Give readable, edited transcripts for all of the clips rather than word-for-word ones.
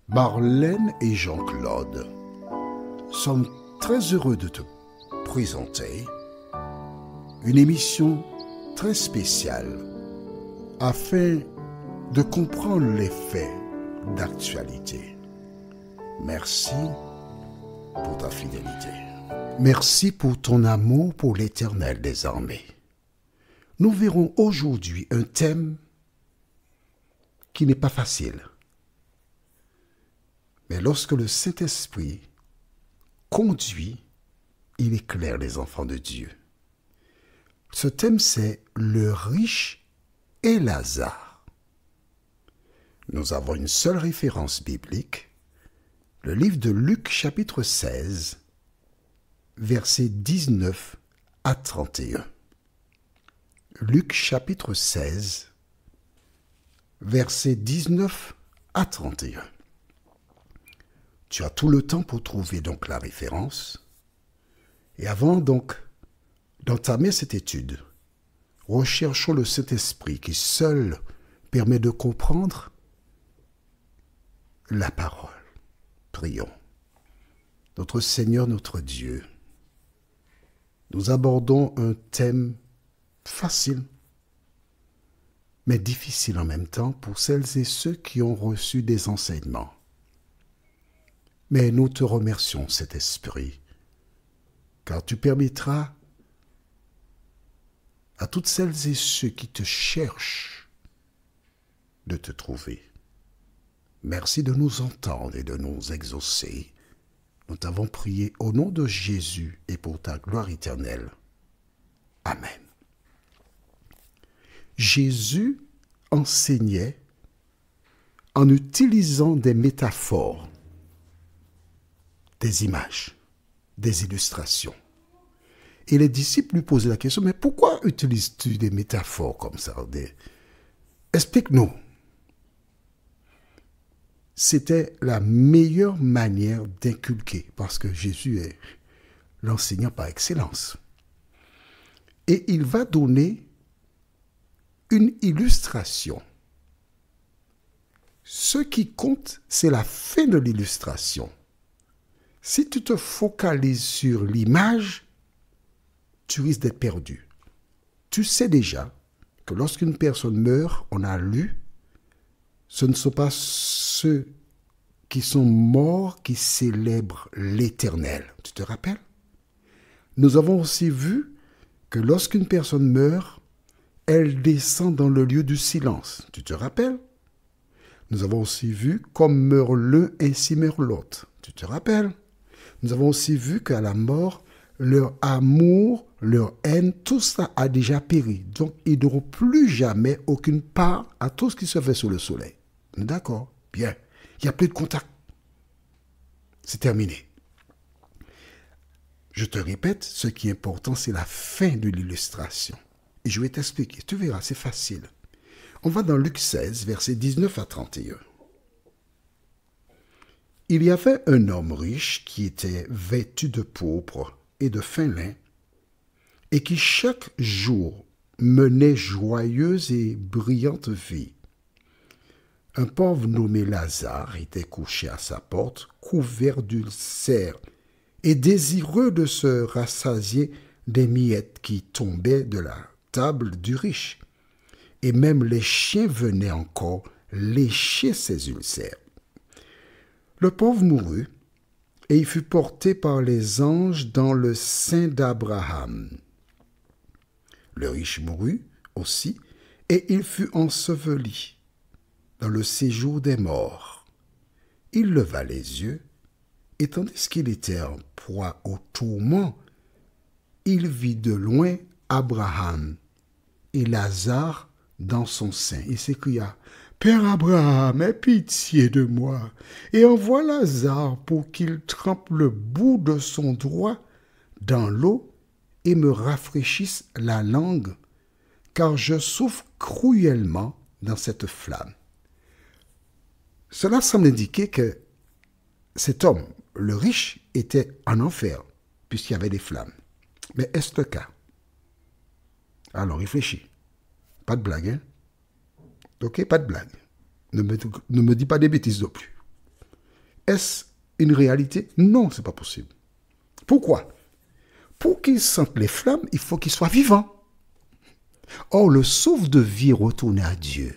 Marlène et Jean-Claude sommes très heureux de te présenter une émission très spéciale afin de comprendre les faits d'actualité. Merci pour ta fidélité. Merci pour ton amour pour l'Éternel des armées. Nous verrons aujourd'hui un thème qui n'est pas facile. Mais lorsque le Saint-Esprit conduit, il éclaire les enfants de Dieu. Ce thème, c'est le riche et Lazare. Nous avons une seule référence biblique, le livre de Luc chapitre 16, versets 19 à 31. Luc chapitre 16, versets 19 à 31. Tu as tout le temps pour trouver donc la référence. Et avant donc d'entamer cette étude, recherchons le Saint-Esprit qui seul permet de comprendre la parole. Prions. Notre Seigneur, notre Dieu, nous abordons un thème facile, mais difficile en même temps pour celles et ceux qui ont reçu des enseignements. Mais nous te remercions, cet esprit, car tu permettras à toutes celles et ceux qui te cherchent de te trouver. Merci de nous entendre et de nous exaucer. Nous t'avons prié au nom de Jésus et pour ta gloire éternelle. Amen. Jésus enseignait en utilisant des métaphores, des images, des illustrations. Et les disciples lui posaient la question, mais pourquoi utilises-tu des métaphores comme ça? Explique-nous. C'était la meilleure manière d'inculquer, parce que Jésus est l'enseignant par excellence. Et il va donner une illustration. Ce qui compte, c'est la fin de l'illustration. Si tu te focalises sur l'image, tu risques d'être perdu. Tu sais déjà que lorsqu'une personne meurt, on a lu, ce ne sont pas ceux qui sont morts qui célèbrent l'Éternel. Tu te rappelles? Nous avons aussi vu que lorsqu'une personne meurt, elle descend dans le lieu du silence. Tu te rappelles? Nous avons aussi vu comme meurt l'un, ainsi meurt l'autre. Tu te rappelles? Nous avons aussi vu qu'à la mort, leur amour, leur haine, tout ça a déjà péri. Donc, ils n'auront plus jamais aucune part à tout ce qui se fait sous le soleil. D'accord? Bien. Il n'y a plus de contact. C'est terminé. Je te répète, ce qui est important, c'est la fin de l'illustration. Et je vais t'expliquer. Tu verras, c'est facile. On va dans Luc 16, versets 19 à 31. Il y avait un homme riche qui était vêtu de pourpre et de fin lin, et qui chaque jour menait joyeuse et brillante vie. Un pauvre nommé Lazare était couché à sa porte, couvert d'ulcères, et désireux de se rassasier des miettes qui tombaient de la table du riche. Et même les chiens venaient encore lécher ses ulcères. Le pauvre mourut, et il fut porté par les anges dans le sein d'Abraham. Le riche mourut aussi, et il fut enseveli dans le séjour des morts. Il leva les yeux, et tandis qu'il était en proie au tourment, il vit de loin Abraham et Lazare dans son sein. Il s'écria, « Père Abraham, aie pitié de moi, et envoie Lazare pour qu'il trempe le bout de son doigt dans l'eau et me rafraîchisse la langue, car je souffre cruellement dans cette flamme. » Cela semble indiquer que cet homme, le riche, était en enfer, puisqu'il y avait des flammes. Mais est-ce le cas? Alors réfléchis. Pas de blague, hein? Ok, pas de blague. Ne me dis pas des bêtises non plus. Est-ce une réalité? Non, ce n'est pas possible. Pourquoi? Pour qu'il sente les flammes, il faut qu'il soit vivant. Or, le souffle de vie est retourné à Dieu.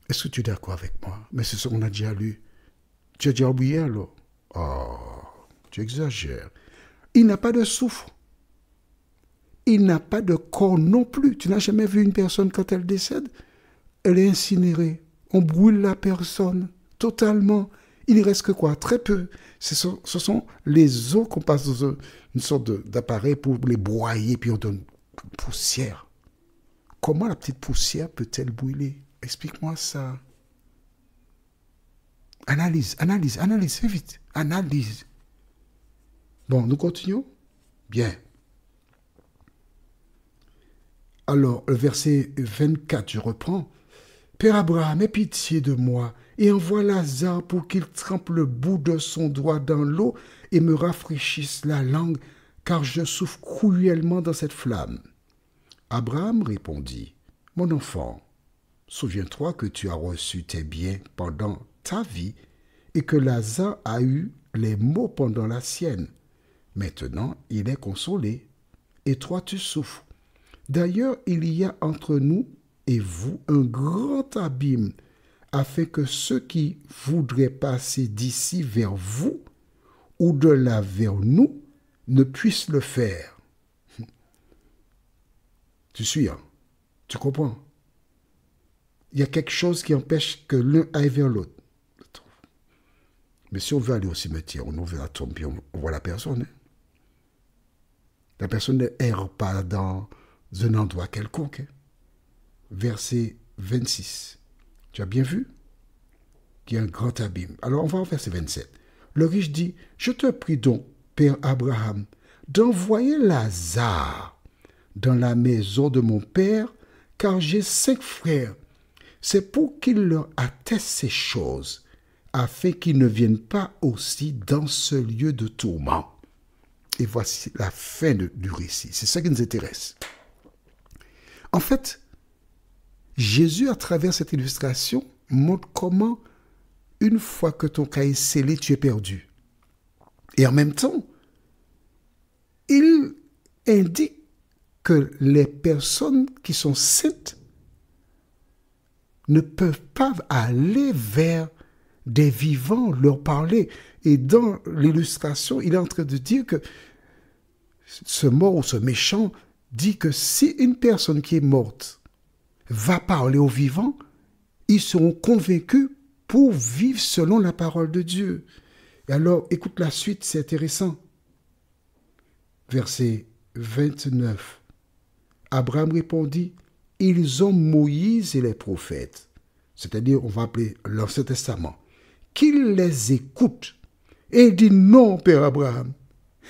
Est-ce que tu es d'accord avec moi? Mais c'est ce qu'on a déjà lu. Tu as déjà oublié alors? Oh, tu exagères. Il n'a pas de souffle. Il n'a pas de corps non plus. Tu n'as jamais vu une personne quand elle décède? Elle est incinérée. On brûle la personne totalement. Il ne reste que quoi? Très peu. Ce sont les os qu'on passe dans une sorte d'appareil pour les broyer, puis on donne poussière. Comment la petite poussière peut-elle brûler? Explique-moi ça. Analyse, fais vite. Analyse. Bon, nous continuons? Bien. Alors, le verset 24, je reprends. Père Abraham, aie pitié de moi et envoie Lazare pour qu'il trempe le bout de son doigt dans l'eau et me rafraîchisse la langue, car je souffre cruellement dans cette flamme. Abraham répondit, mon enfant, souviens-toi que tu as reçu tes biens pendant ta vie et que Lazare a eu les maux pendant la sienne. Maintenant, il est consolé et toi tu souffres. D'ailleurs, il y a entre nous et vous un grand abîme, afin que ceux qui voudraient passer d'ici vers vous ou de là vers nous ne puissent le faire. Tu suis, hein? Tu comprends? Il y a quelque chose qui empêche que l'un aille vers l'autre. Mais si on veut aller au cimetière, on ouvre la tombe et on voit la personne. Hein? La personne ne erre pas dans un endroit quelconque. Hein? Verset 26. Tu as bien vu qu'il y a un grand abîme. Alors on va au verset 27. Le riche dit, je te prie donc, Père Abraham, d'envoyer Lazare dans la maison de mon père, car j'ai 5 frères. C'est pour qu'il leur atteste ces choses, afin qu'ils ne viennent pas aussi dans ce lieu de tourment. Et voici la fin du récit. C'est ça qui nous intéresse. En fait, Jésus, à travers cette illustration, montre comment, une fois que ton cas est scellé, tu es perdu. Et en même temps, il indique que les personnes qui sont saintes ne peuvent pas aller vers des vivants, leur parler. Et dans l'illustration, il est en train de dire que ce mort ou ce méchant dit que si une personne qui est morte va parler aux vivants, ils seront convaincus pour vivre selon la parole de Dieu. Et alors, écoute la suite, c'est intéressant. Verset 29. Abraham répondit, ils ont Moïse et les prophètes, c'est-à-dire, on va appeler l'Ancien Testament, qu'ils les écoutent. Et il dit, non, Père Abraham,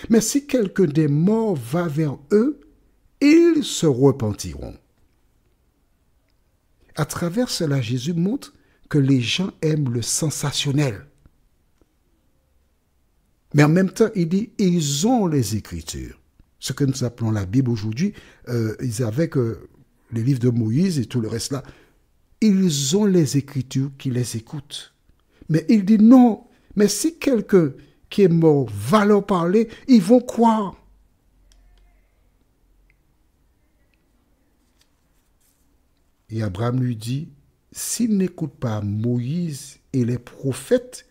mais si quelqu'un des morts va vers eux, ils se repentiront. À travers cela, Jésus montre que les gens aiment le sensationnel. Mais en même temps, il dit, ils ont les Écritures. Ce que nous appelons la Bible aujourd'hui, ils avaient les livres de Moïse et tout le reste là. Ils ont les Écritures qui les écoutent. Mais il dit non, mais si quelqu'un qui est mort va leur parler, ils vont croire. Et Abraham lui dit, s'ils n'écoutent pas Moïse et les prophètes,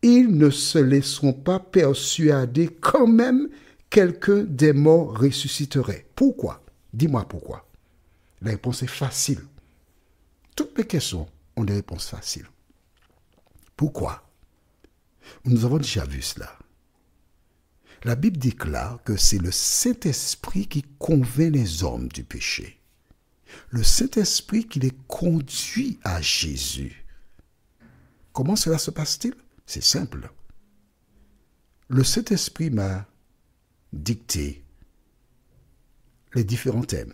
ils ne se laisseront pas persuader quand même quelqu'un des morts ressusciterait. Pourquoi? Dis-moi pourquoi. La réponse est facile. Toutes mes questions ont des réponses faciles. Pourquoi? Nous avons déjà vu cela. La Bible déclare que c'est le Saint-Esprit qui convainc les hommes du péché. Le Saint-Esprit qui les conduit à Jésus. Comment cela se passe-t-il? C'est simple. Le Saint-Esprit m'a dicté les différents thèmes.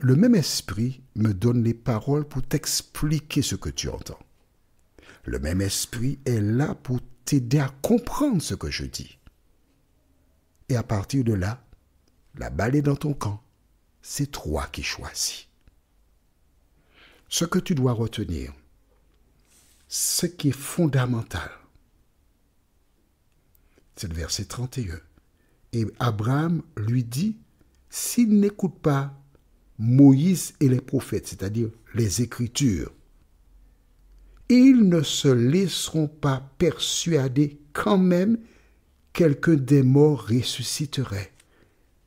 Le même esprit me donne les paroles pour t'expliquer ce que tu entends. Le même esprit est là pour t'aider à comprendre ce que je dis. Et à partir de là, la balle est dans ton camp. C'est toi qui choisis. Ce que tu dois retenir, ce qui est fondamental. C'est le verset 31. Et Abraham lui dit, s'il n'écoute pas Moïse et les prophètes, c'est-à-dire les Écritures, ils ne se laisseront pas persuader quand même quelqu'un des morts ressusciterait.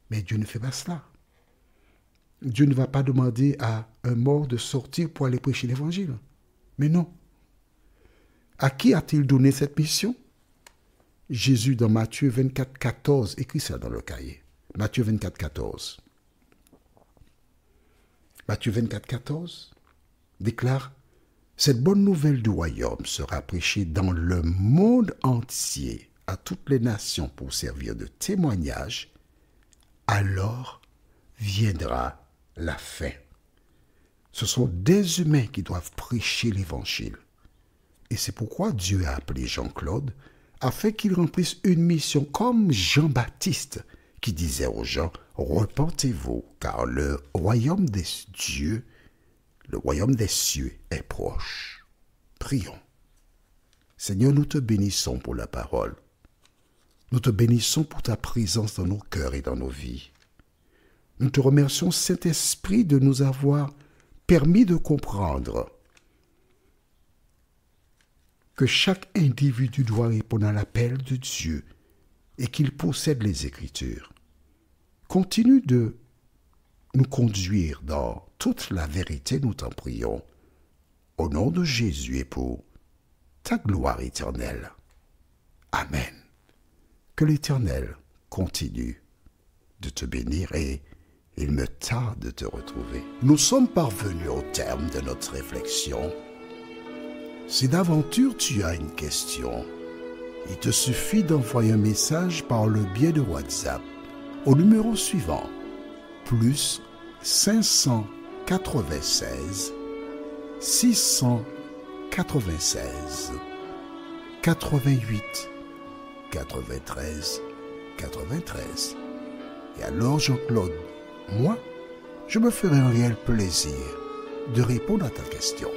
Mais Dieu ne fait pas cela. Dieu ne va pas demander à un mort de sortir pour aller prêcher l'évangile. Mais non. À qui a-t-il donné cette mission? Jésus, dans Matthieu 24, 14, écrit ça dans le cahier. Matthieu 24, 14. Matthieu 24, 14 déclare, « Cette bonne nouvelle du royaume sera prêchée dans le monde entier à toutes les nations pour servir de témoignage. Alors viendra la fin. » Ce sont des humains qui doivent prêcher l'évangile. Et c'est pourquoi Dieu a appelé Jean-Claude afin qu'il remplisse une mission comme Jean-Baptiste qui disait aux gens, « Repentez-vous, car le royaume des dieux, le royaume des cieux est proche. » Prions. Seigneur, nous te bénissons pour la parole. Nous te bénissons pour ta présence dans nos cœurs et dans nos vies. Nous te remercions, Saint-Esprit, de nous avoir permis de comprendre que chaque individu doit répondre à l'appel de Dieu et qu'il possède les Écritures. Continue de nous conduire dans toute la vérité, nous t'en prions, au nom de Jésus et pour ta gloire éternelle. Amen. Que l'Éternel continue de te bénir et il me tarde de te retrouver. Nous sommes parvenus au terme de notre réflexion. Si d'aventure tu as une question, il te suffit d'envoyer un message par le biais de WhatsApp au numéro suivant, plus 596 696 88 93 93. Et alors Jean-Claude, moi, je me ferai un réel plaisir de répondre à ta question.